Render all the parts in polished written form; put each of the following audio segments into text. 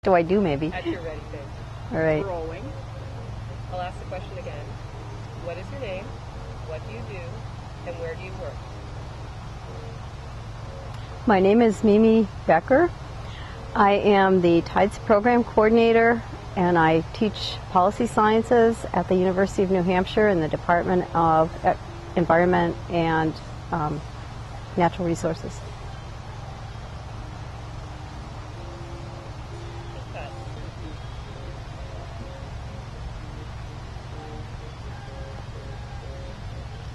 do I do, maybe? At your ready, Dave. All right. Rolling. I'll ask the question again. What is your name? What do you do? And where do you work? My name is Mimi Becker. I am the TIDES program coordinator, and I teach policy sciences at the University of New Hampshire in the Department of Environment and Natural Resources.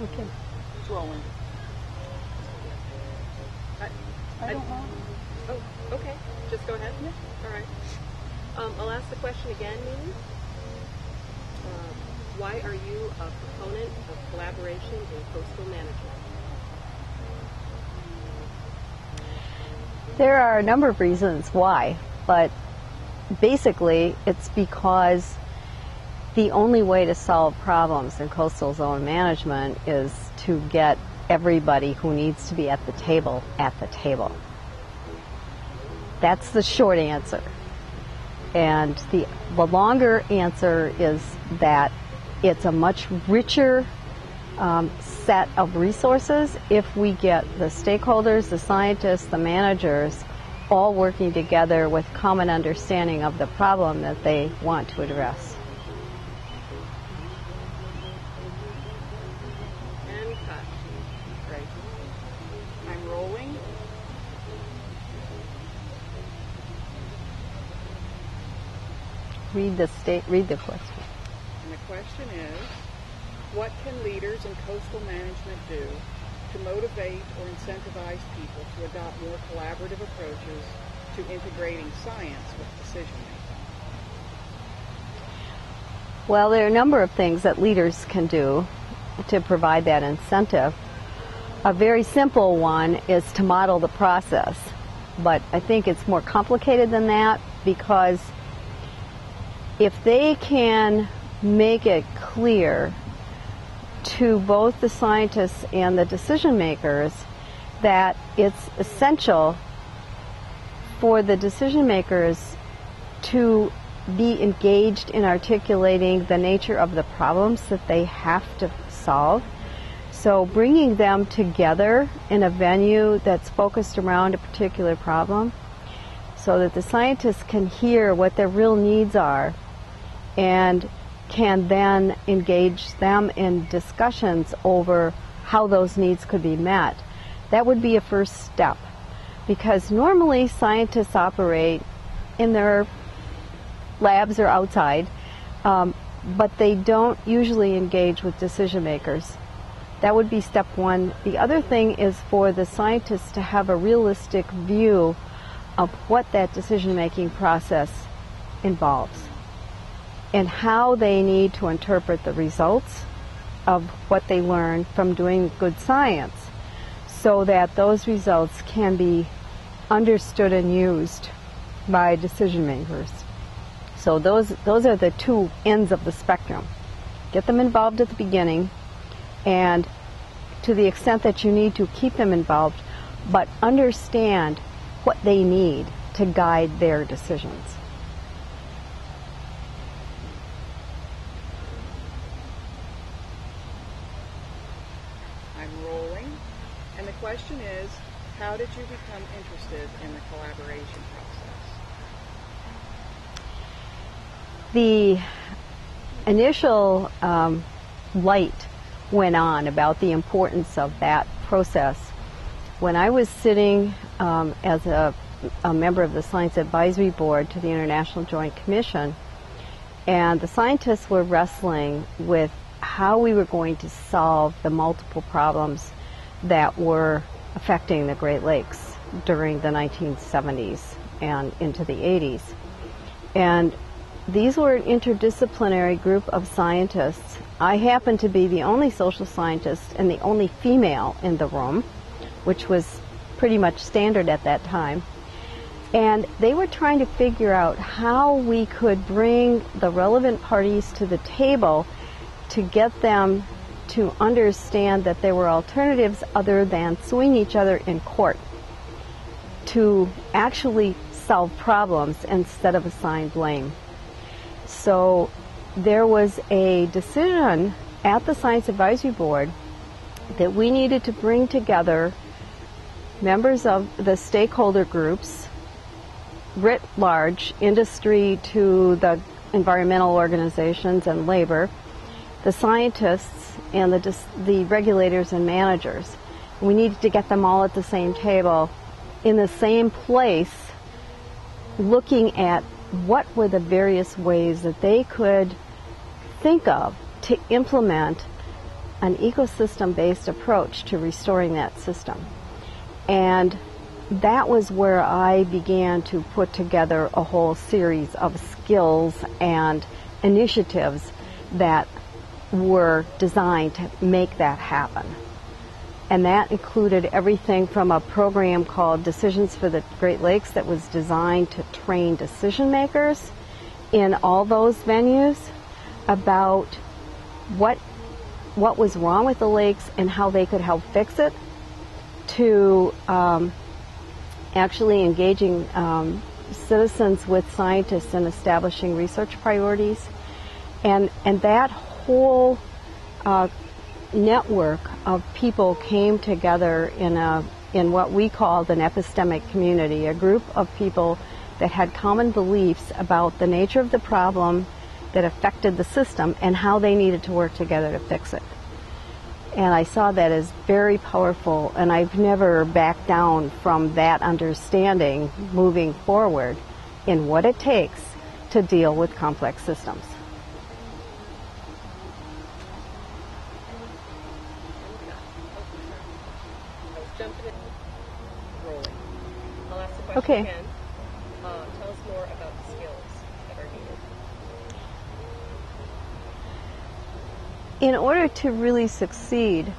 Okay. It's rolling. I don't know. Oh, okay. Just go ahead. Yeah. All right. I'll ask the question again, Mimi. Why are you a proponent of collaboration in coastal management? There are a number of reasons why, but basically it's because the only way to solve problems in coastal zone management is to get everybody who needs to be at the table at the table. That's the short answer. And the longer answer is that it's a much richer set of resources if we get the stakeholders, the scientists, the managers all working together with common understanding of the problem that they want to address. And cut. Great. I'm rolling. Read the question. And the question is, what can leaders in coastal management do to motivate or incentivize people to adopt more collaborative approaches to integrating science with decision making? Well, there are a number of things that leaders can do to provide that incentive. A very simple one is to model the process, but I think it's more complicated than that, because if they can make it clear to both the scientists and the decision makers that it's essential for the decision makers to be engaged in articulating the nature of the problems that they have to solve. So bringing them together in a venue that's focused around a particular problem so that the scientists can hear what their real needs are and can then engage them in discussions over how those needs could be met. That would be a first step, because normally scientists operate in their labs or outside, but they don't usually engage with decision makers. That would be step one. The other thing is for the scientists to have a realistic view of what that decision-making process involves and how they need to interpret the results of what they learn from doing good science so that those results can be understood and used by decision makers. So those are the two ends of the spectrum. Get them involved at the beginning, and to the extent that you need to, keep them involved, but understand what they need to guide their decisions. I'm rolling. And the question is, how did you become interested in the collaboration process? The initial light went on about the importance of that process when I was sitting as a member of the Science Advisory Board to the International Joint Commission, and the scientists were wrestling with how we were going to solve the multiple problems that were affecting the Great Lakes during the 1970s and into the 80s. And these were an interdisciplinary group of scientists. I happened to be the only social scientist and the only female in the room, which was pretty much standard at that time. And they were trying to figure out how we could bring the relevant parties to the table to get them to understand that there were alternatives other than suing each other in court to actually solve problems instead of assign blame. So there was a decision at the Science Advisory Board that we needed to bring together members of the stakeholder groups, writ large, industry to the environmental organizations and labor, the scientists and the regulators and managers. We needed to get them all at the same table, in the same place, looking at what were the various ways that they could think of to implement an ecosystem-based approach to restoring that system. And that was where I began to put together a whole series of skills and initiatives that were designed to make that happen. And that included everything from a program called Decisions for the Great Lakes that was designed to train decision makers in all those venues about what was wrong with the lakes and how they could help fix it, to actually engaging citizens with scientists in establishing research priorities. And that whole network of people came together in what we called an epistemic community, a group of people that had common beliefs about the nature of the problem that affected the system and how they needed to work together to fix it. And I saw that as very powerful, and I've never backed down from that understanding moving forward in what it takes to deal with complex systems. I'll ask the question Okay. again. Tell us more about the skills that are needed. In order to really succeed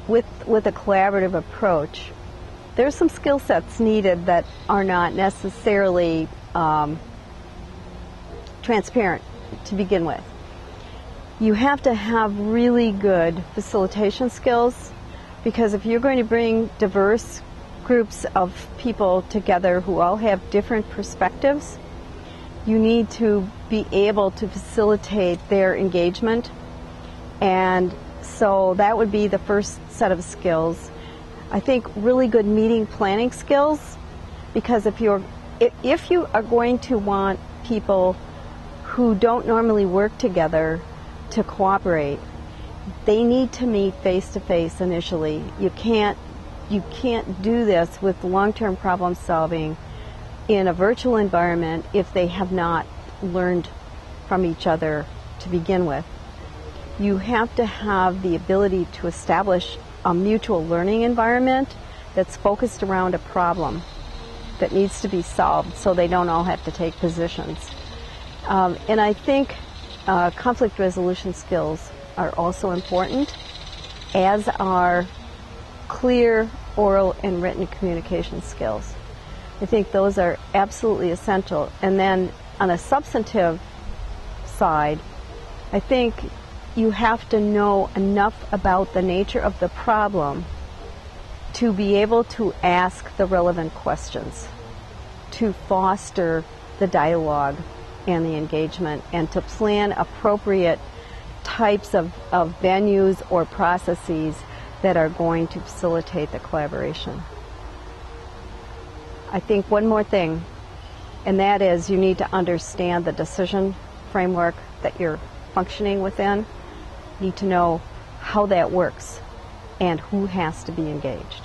with a collaborative approach, there's some skill sets needed that are not necessarily transparent to begin with. You have to have really good facilitation skills, because if you're going to bring diverse groups of people together who all have different perspectives, you need to be able to facilitate their engagement. And so that would be the first set of skills. I think really good meeting planning skills, because if you are going to want people who don't normally work together to cooperate, they need to meet face to face initially. You can't do this with long-term problem solving in a virtual environment if they have not learned from each other to begin with. You have to have the ability to establish a mutual learning environment that's focused around a problem that needs to be solved, so they don't all have to take positions. And I think conflict resolution skills are also important, as are clear oral and written communication skills. I think those are absolutely essential. And then on a substantive side, I think you have to know enough about the nature of the problem to be able to ask the relevant questions, to foster the dialogue and the engagement, and to plan appropriate types of venues or processes that are going to facilitate the collaboration. I think one more thing, and that is you need to understand the decision framework that you're functioning within. You need to know how that works and who has to be engaged.